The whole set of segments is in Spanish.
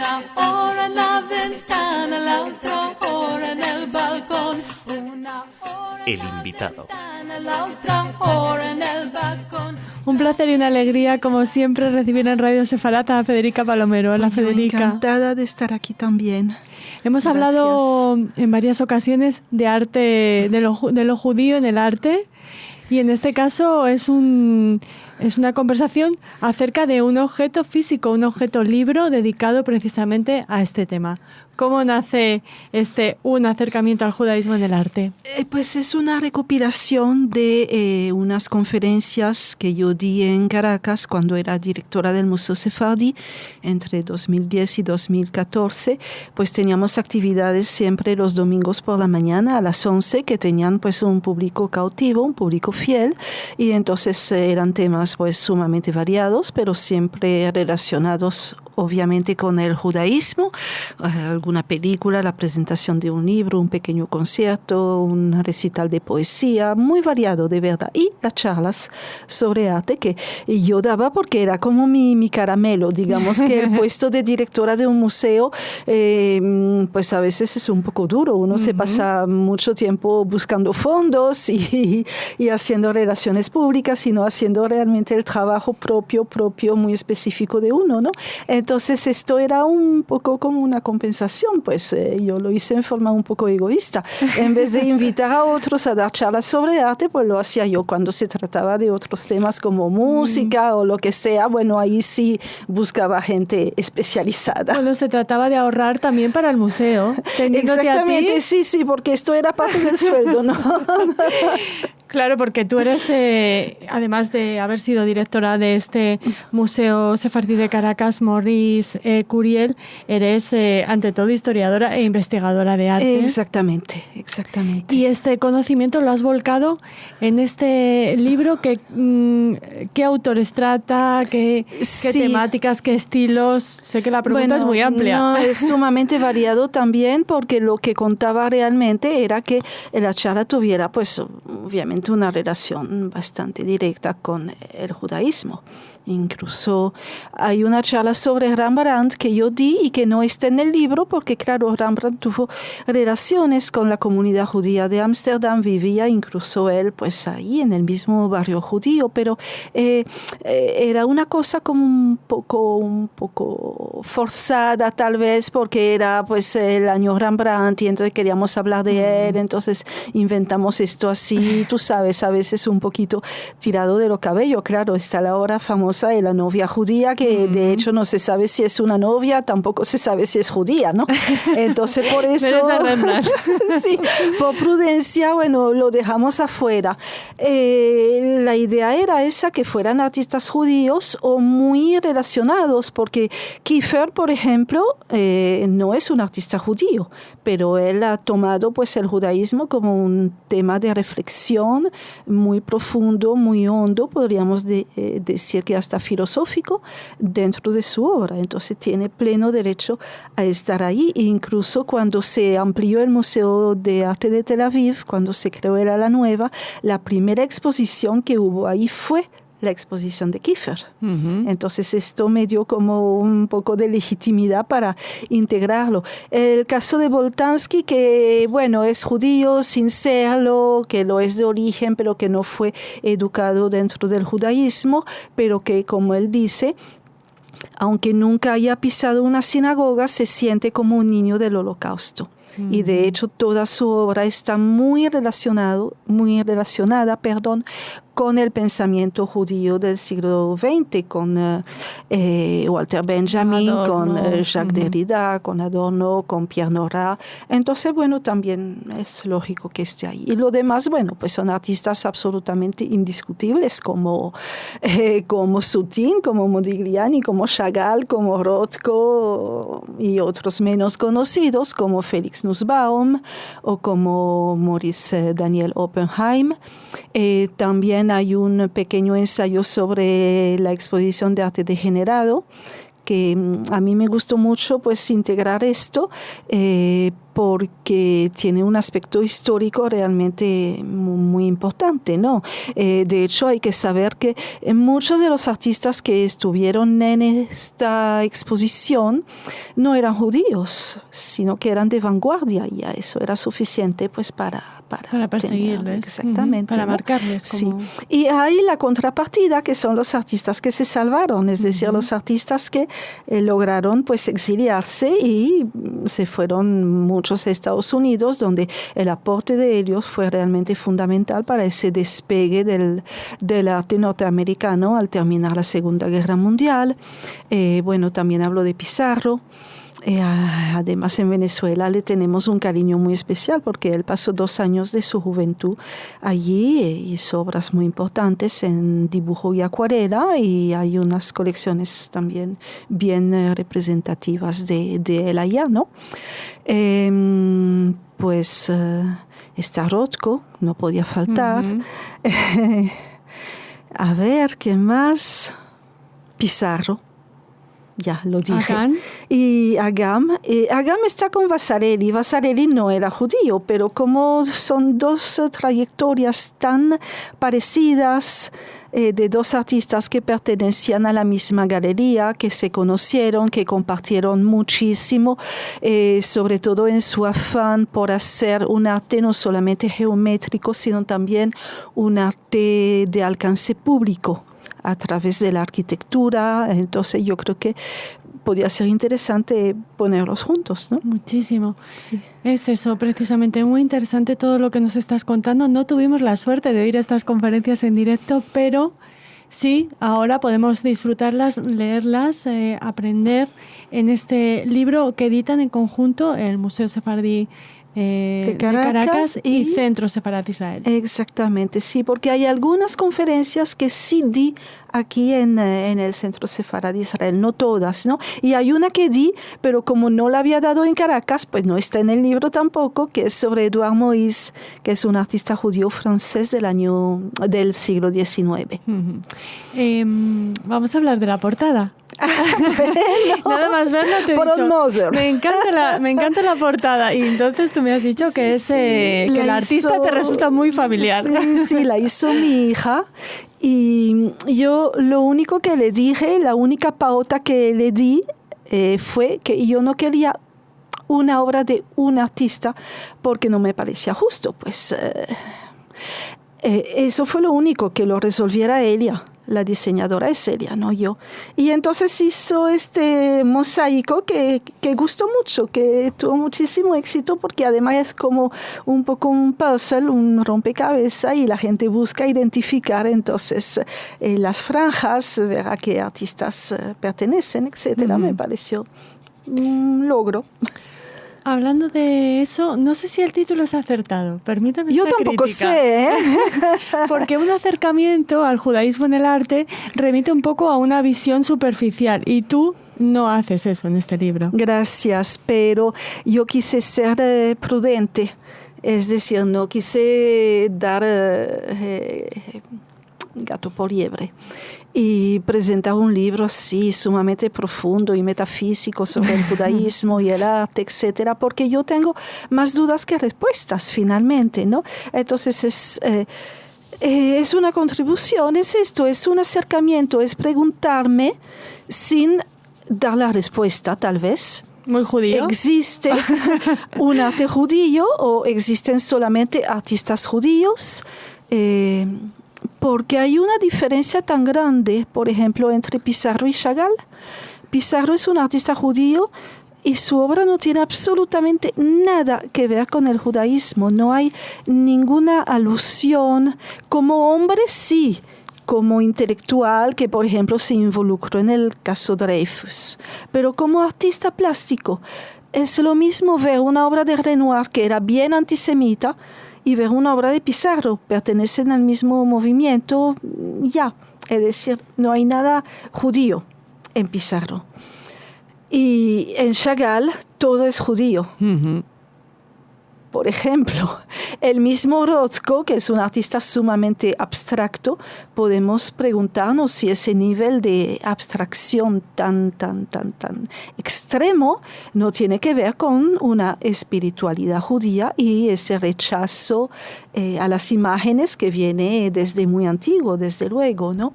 Una hora en la ventana, la otra hora en el balcón. Una hora El invitado. la otra hora en el balcón. Un placer y una alegría, como siempre, recibir en Radio Sefarata a Federica Palomero. Hola, Federica. Encantada de estar aquí también. Hemos hablado en varias ocasiones de arte, de lo judío en el arte, y en este caso es una conversación acerca de un objeto físico, un objeto libro dedicado precisamente a este tema. ¿Cómo nace un acercamiento al judaísmo en el arte? Pues es una recopilación de unas conferencias que yo di en Caracas cuando era directora del Museo Sefardí entre 2010 y 2014. Pues teníamos actividades siempre los domingos por la mañana a las 11 que tenían pues un público cautivo, un público fiel, y entonces eran temas pues sumamente variados, pero siempre relacionados obviamente con el judaísmo, alguna película, la presentación de un libro, un pequeño concierto, un recital de poesía, muy variado de verdad. Y las charlas sobre arte que yo daba porque era como mi caramelo, digamos que el puesto de directora de un museo, pues a veces es un poco duro, uno se pasa mucho tiempo buscando fondos y haciendo relaciones públicas y no haciendo realmente el trabajo propio, muy específico de uno, ¿no? Entonces esto era un poco como una compensación, pues yo lo hice en forma un poco egoísta. En vez de invitar a otros a dar charlas sobre arte, pues lo hacía yo cuando se trataba de otros temas como música o lo que sea. Bueno, ahí sí buscaba gente especializada. Bueno, se trataba de ahorrar también para el museo. Exactamente, sí, porque esto era parte del sueldo, ¿no? Claro, porque tú eres, además de haber sido directora de este Museo Sefardí de Caracas, Maurice Curiel, eres ante todo historiadora e investigadora de arte. Exactamente. Y este conocimiento lo has volcado en este libro. ¿Qué autores trata? ¿Qué temáticas? ¿Qué estilos? Sé que la pregunta es muy amplia. No, es sumamente variado también, porque lo que contaba realmente era que la charla tuviera, pues, obviamente, una relación bastante directa con el judaísmo. Incluso hay una charla sobre Rembrandt que yo di y que no está en el libro porque, claro, Rembrandt tuvo relaciones con la comunidad judía de Ámsterdam, vivía incluso él pues ahí en el mismo barrio judío, pero era una cosa como un poco forzada tal vez porque era pues el año Rembrandt y entonces queríamos hablar de él, entonces inventamos esto así, tú sabes, a veces un poquito tirado de los cabellos. Claro, está la hora famosa de la novia judía, que de hecho no se sabe si es una novia, tampoco se sabe si es judía, ¿no? Entonces por eso, sí, por prudencia, bueno, lo dejamos afuera. La idea era esa, que fueran artistas judíos o muy relacionados, porque Kiefer, por ejemplo, no es un artista judío, pero él ha tomado pues el judaísmo como un tema de reflexión muy profundo, muy hondo, podríamos decir que hasta filosófico dentro de su obra. Entonces tiene pleno derecho a estar ahí. E incluso cuando se amplió el Museo de Arte de Tel Aviv, cuando se creó el ala nueva, la primera exposición que hubo ahí fue la exposición de Kiefer. Entonces esto me dio como un poco de legitimidad para integrarlo. El caso de Boltanski, que bueno, es judío sin serlo, que lo es de origen, pero que no fue educado dentro del judaísmo, pero que, como él dice, aunque nunca haya pisado una sinagoga, se siente como un niño del Holocausto. Y de hecho toda su obra está muy relacionada, con el pensamiento judío del siglo XX, con Walter Benjamin, Adorno, con Jacques Derrida, con Adorno, con Pierre Nora. Entonces, bueno, también es lógico que esté ahí. Y lo demás, bueno, pues son artistas absolutamente indiscutibles, como Soutine, como Modigliani, como Chagall, como Rothko y otros menos conocidos, como Felix Nussbaum o como Maurice Daniel Oppenheim. También hay un pequeño ensayo sobre la exposición de arte degenerado que a mí me gustó mucho pues integrar esto porque tiene un aspecto histórico realmente muy importante, ¿no? De hecho, hay que saber que muchos de los artistas que estuvieron en esta exposición no eran judíos, sino que eran de vanguardia, y ya eso era suficiente pues para perseguirles. Exactamente. Para ¿no? marcarles. Como... Sí. Y hay la contrapartida, que son los artistas que se salvaron, es decir, los artistas que lograron pues exiliarse y se fueron muchos a Estados Unidos, donde el aporte de ellos fue realmente fundamental para ese despegue del arte norteamericano al terminar la Segunda Guerra Mundial. Bueno, también hablo de Pizarro. Además, en Venezuela le tenemos un cariño muy especial porque él pasó 2 años de su juventud allí, hizo obras muy importantes en dibujo y acuarela, y hay unas colecciones también bien representativas de él allá, ¿no? Pues está Rothko, no podía faltar. A ver, ¿qué más? Pizarro. Ya lo dije. Agam. Y Agam está con Vasarely. Vasarely no era judío, pero como son 2 trayectorias tan parecidas de 2 artistas que pertenecían a la misma galería, que se conocieron, que compartieron muchísimo, sobre todo en su afán por hacer un arte no solamente geométrico, sino también un arte de alcance público a través de la arquitectura. Entonces yo creo que podría ser interesante ponerlos juntos, ¿no? Muchísimo. Sí. Es eso, precisamente, muy interesante todo lo que nos estás contando. No tuvimos la suerte de oír estas conferencias en directo, pero sí, ahora podemos disfrutarlas, leerlas, aprender en este libro que editan en conjunto el Museo Sefardí de Caracas y Centro Sefarad Israel. Exactamente, sí, porque hay algunas conferencias que sí di aquí en el Centro Sefarad Israel, no todas, ¿no? Y hay una que di, pero como no la había dado en Caracas, pues no está en el libro tampoco, que es sobre Edouard Moïse, que es un artista judío francés del siglo XIX. Vamos a hablar de la portada. Nada más verla te he dicho, me encanta la portada, y entonces tú me has dicho que que el artista te resulta muy familiar. Sí, la hizo mi hija, y yo lo único que le dije, la única pauta que le di fue que yo no quería una obra de un artista porque no me parecía justo, pues eso fue lo único, que lo resolviera ella. La diseñadora es ella, no yo. Y entonces hizo este mosaico que gustó mucho, que tuvo muchísimo éxito, porque además es como un poco un puzzle, un rompecabezas, y la gente busca identificar entonces las franjas, ver a qué artistas pertenecen, etcétera. Me pareció un logro. Hablando de eso, no sé si el título es acertado. Permítame Yo esta tampoco crítica. sé, ¿eh? Porque un acercamiento al judaísmo en el arte remite un poco a una visión superficial, y tú no haces eso en este libro. Gracias, pero yo quise ser prudente. Es decir, no quise dar gato por liebre y presentar un libro así sumamente profundo y metafísico sobre el judaísmo y el arte, etcétera, porque yo tengo más dudas que respuestas finalmente, ¿no? Entonces es una contribución, es esto, es un acercamiento, es preguntarme sin dar la respuesta, tal vez. Muy judío. ¿Existe un arte judío o existen solamente artistas judíos? Porque hay una diferencia tan grande, por ejemplo, entre Pizarro y Chagall. Pizarro es un artista judío y su obra no tiene absolutamente nada que ver con el judaísmo. No hay ninguna alusión. Como hombre, sí. Como intelectual, que por ejemplo se involucró en el caso Dreyfus. Pero como artista plástico, es lo mismo ver una obra de Renoir, que era bien antisemita, y ver una obra de Pizarro, pertenecen al mismo movimiento, ya. Es decir, no hay nada judío en Pizarro. Y en Chagall todo es judío. Por ejemplo, el mismo Rothko, que es un artista sumamente abstracto, podemos preguntarnos si ese nivel de abstracción tan extremo no tiene que ver con una espiritualidad judía y ese rechazo a las imágenes que viene desde muy antiguo, desde luego, ¿no?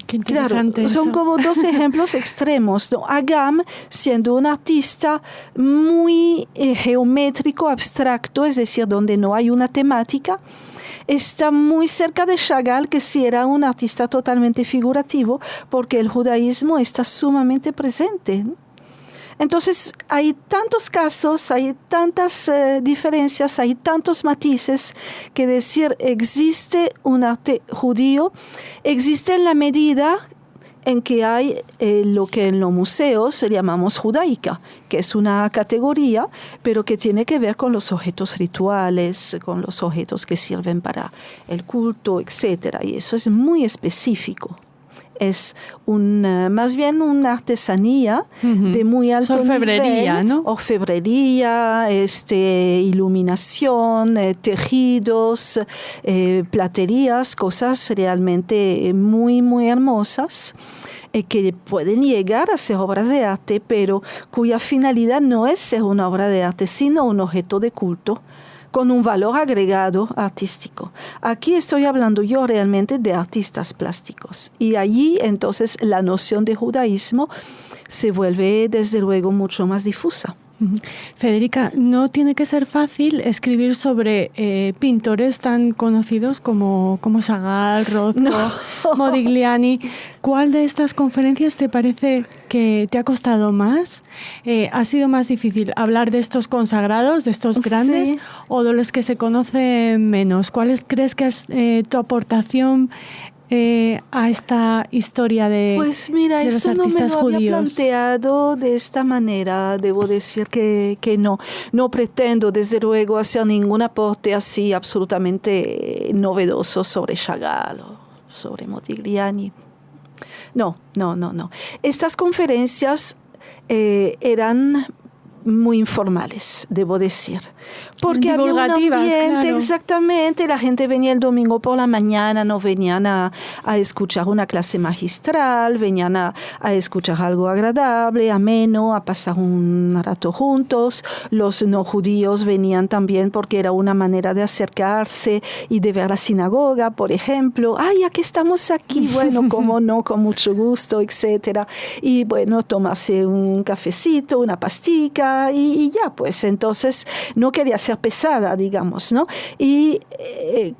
Qué interesante. Claro, son eso. como dos ejemplos extremos, ¿no? Agam, siendo un artista muy geométrico, abstracto, es decir, donde no hay una temática, está muy cerca de Chagall, que sí era un artista totalmente figurativo, porque el judaísmo está sumamente presente, ¿no? Entonces, hay tantos casos, hay tantas diferencias, hay tantos matices, que decir existe un arte judío, existe en la medida en que hay lo que en los museos llamamos judaica, que es una categoría, pero que tiene que ver con los objetos rituales, con los objetos que sirven para el culto, etc. Y eso es muy específico. Es más bien una artesanía de muy alto orfebrería, nivel, ¿no? Orfebrería, iluminación, tejidos, platerías, cosas realmente muy, muy hermosas, que pueden llegar a ser obras de arte, pero cuya finalidad no es ser una obra de arte, sino un objeto de culto con un valor agregado artístico. Aquí estoy hablando yo realmente de artistas plásticos. Y allí entonces la noción de judaísmo se vuelve desde luego mucho más difusa. Federica, no tiene que ser fácil escribir sobre pintores tan conocidos como Chagall, Rothko, Modigliani. ¿Cuál de estas conferencias te parece que te ha costado más? ¿Ha sido más difícil hablar de estos consagrados, de estos grandes, sí, o de los que se conocen menos? ¿Cuál crees que es tu aportación a esta historia de, pues mira, de los eso no me artistas lo judíos? había planteado de esta manera. Debo decir que no pretendo desde luego hacer ningún aporte así absolutamente novedoso sobre Chagall o sobre Modigliani. No. Estas conferencias eran muy informales, debo decir. Porque había un ambiente, claro. Exactamente, la gente venía el domingo por la mañana, no venían a escuchar una clase magistral, venían a escuchar algo agradable, ameno, a pasar un rato juntos. Los no judíos venían también porque era una manera de acercarse y de ver la sinagoga, por ejemplo. ¡Ay, ya que estamos aquí! Bueno, cómo no, con mucho gusto, etcétera. Y bueno, tomarse un cafecito, una pastica, y ya, pues entonces no quería ser pesada, digamos, ¿no? Y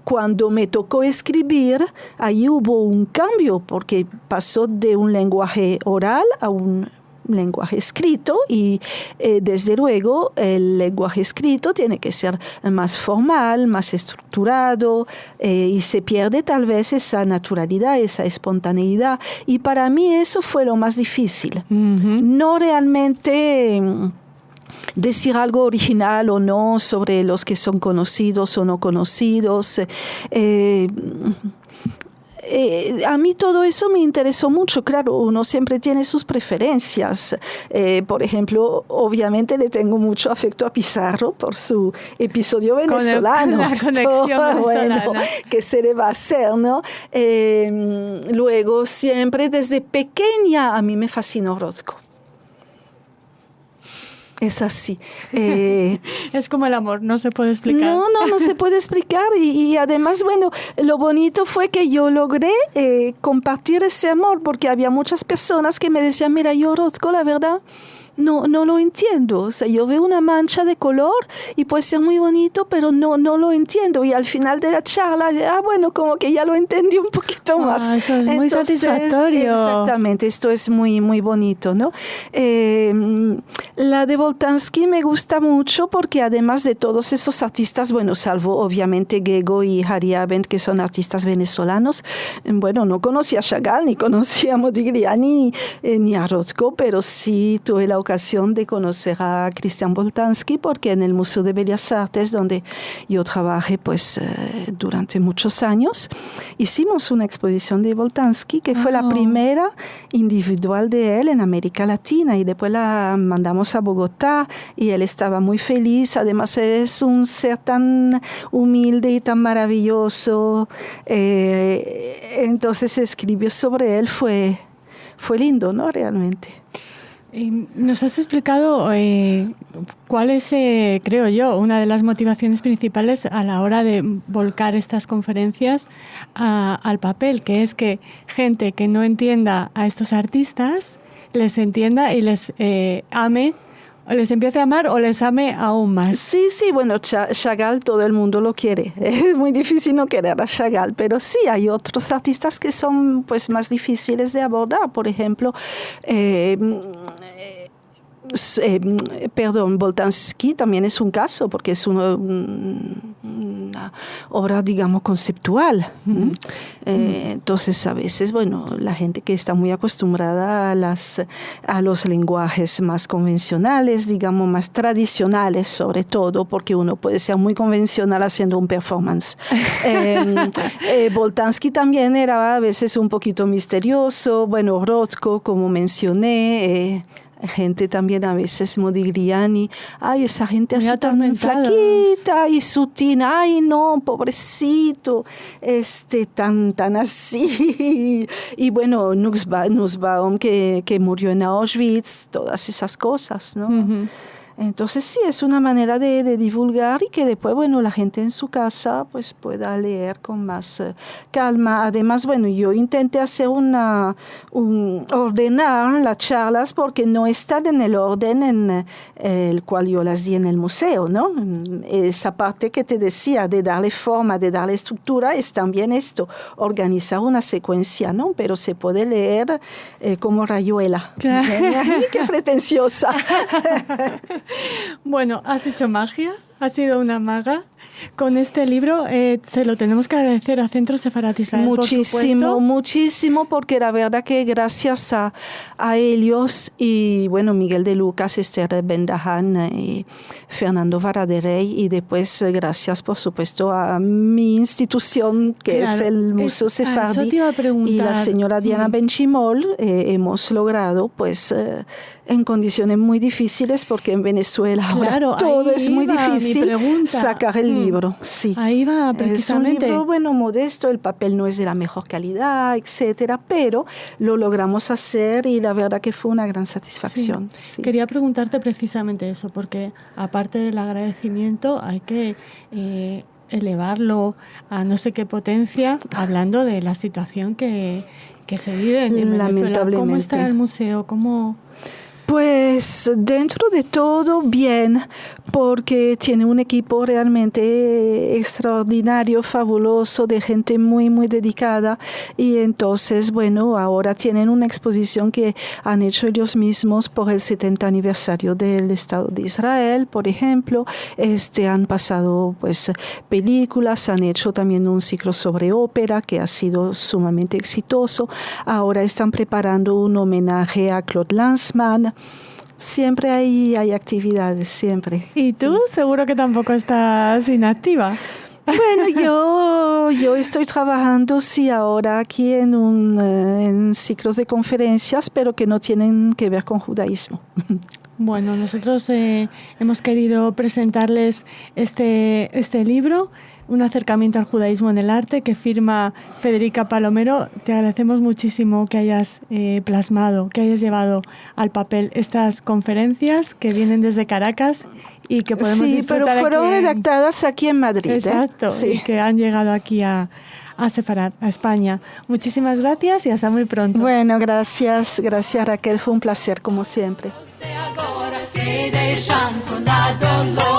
cuando me tocó escribir, ahí hubo un cambio, porque pasó de un lenguaje oral a un lenguaje escrito, y desde luego el lenguaje escrito tiene que ser más formal, más estructurado, y se pierde tal vez esa naturalidad, esa espontaneidad, y para mí eso fue lo más difícil. No realmente decir algo original o no sobre los que son conocidos o no conocidos. A mí todo eso me interesó mucho. Claro, uno siempre tiene sus preferencias. Por ejemplo, obviamente le tengo mucho afecto a Pizarro por su episodio venezolano. Con la conexión venezolana. Bueno, ¿qué se le va a hacer, no? Luego, siempre desde pequeña, a mí me fascinó Rothko. Es así. Es como el amor, no se puede explicar. No se puede explicar. Y además, bueno, lo bonito fue que yo logré compartir ese amor, porque había muchas personas que me decían, mira, yo Rothko, la verdad, no lo entiendo. O sea, yo veo una mancha de color y puede ser muy bonito, pero no lo entiendo. Y al final de la charla, bueno, como que ya lo entendí un poquito más. Eso es muy satisfactorio. Exactamente, esto es muy, muy bonito, ¿no? La de Boltanski me gusta mucho porque además de todos esos artistas, bueno, salvo obviamente Gego y Hari Abend, que son artistas venezolanos, bueno, no conocía a Chagall, ni conocía a Modigliani, ni a Rothko, pero sí tuve la ocasión de conocer a Christian Boltanski, porque en el Museo de Bellas Artes, donde yo trabajé pues durante muchos años, hicimos una exposición de Boltanski, que fue la primera individual de él en América Latina, y después la mandamos fuimos a Bogotá y él estaba muy feliz. Además, es un ser tan humilde y tan maravilloso. Entonces, escribir sobre él fue lindo, ¿no? Realmente. Nos has explicado cuál es, creo yo, una de las motivaciones principales a la hora de volcar estas conferencias al papel, que es que gente que no entienda a estos artistas les entienda y les ame, o les empiece a amar o les ame aún más. Sí, bueno, Chagall todo el mundo lo quiere. Es muy difícil no querer a Chagall, pero sí hay otros artistas que son pues más difíciles de abordar. Por ejemplo, Boltanski también es un caso porque es una obra, digamos, conceptual. Entonces, a veces, bueno, la gente que está muy acostumbrada a los lenguajes más convencionales, digamos, más tradicionales, sobre todo, porque uno puede ser muy convencional haciendo un performance. Boltanski también era a veces un poquito misterioso. Bueno, Rothko, como mencioné, gente también a veces Modigliani, ay, esa gente así tan flaquita y sutil, ay no, pobrecito, tan así. Y bueno, Nussbaum que murió en Auschwitz, todas esas cosas, ¿no? Uh-huh. Entonces sí, es una manera de divulgar y que después, bueno, la gente en su casa pues pueda leer con más calma. Además, bueno, yo intenté hacer ordenar las charlas porque no están en el orden en el cual yo las di en el museo, ¿no? Esa parte que te decía de darle forma, de darle estructura, es también esto, organizar una secuencia, ¿no? Pero se puede leer como rayuela. Claro. ¡Qué pretenciosa! Bueno, has hecho magia, has sido una maga. Con este libro se lo tenemos que agradecer a Centro Sefarat Israel, muchísimo, porque la verdad que gracias a ellos y bueno, Miguel de Lucas, Esther Ben-Dahan y Fernando Varaderey, y después gracias por supuesto a mi institución que es el Museo Sefardí y la señora Diana Benchimol, hemos logrado pues en condiciones muy difíciles porque en Venezuela ahora todo es muy difícil sacar el libro. Sí. Ahí va precisamente. Es un libro, bueno, modesto, el papel no es de la mejor calidad, etcétera, pero lo logramos hacer y la verdad que fue una gran satisfacción. Sí. Sí. Quería preguntarte precisamente eso, porque aparte del agradecimiento hay que elevarlo a no sé qué potencia, hablando de la situación que se vive en Venezuela. ¿Cómo está el museo? ¿Cómo...? Pues dentro de todo bien, porque tiene un equipo realmente extraordinario, fabuloso, de gente muy, muy dedicada. Y entonces, bueno, ahora tienen una exposición que han hecho ellos mismos por el 70 aniversario del Estado de Israel, por ejemplo. Han pasado pues películas, han hecho también un ciclo sobre ópera que ha sido sumamente exitoso. Ahora están preparando un homenaje a Claude Lanzmann. Siempre hay actividades, siempre. ¿Y tú? Seguro que tampoco estás inactiva. Bueno, yo estoy trabajando, sí, ahora aquí en ciclos de conferencias, pero que no tienen que ver con judaísmo. Bueno, nosotros hemos querido presentarles este libro, Un acercamiento al judaísmo en el arte, que firma Federica Palomero. Te agradecemos muchísimo que hayas plasmado, que hayas llevado al papel estas conferencias que vienen desde Caracas y que podemos disfrutar. Sí, pero fueron redactadas aquí en Madrid. Exacto, sí. Y que han llegado aquí a Sefarat, a España. Muchísimas gracias y hasta muy pronto. Bueno, gracias Raquel, fue un placer como siempre. Agora que deixando na dolor.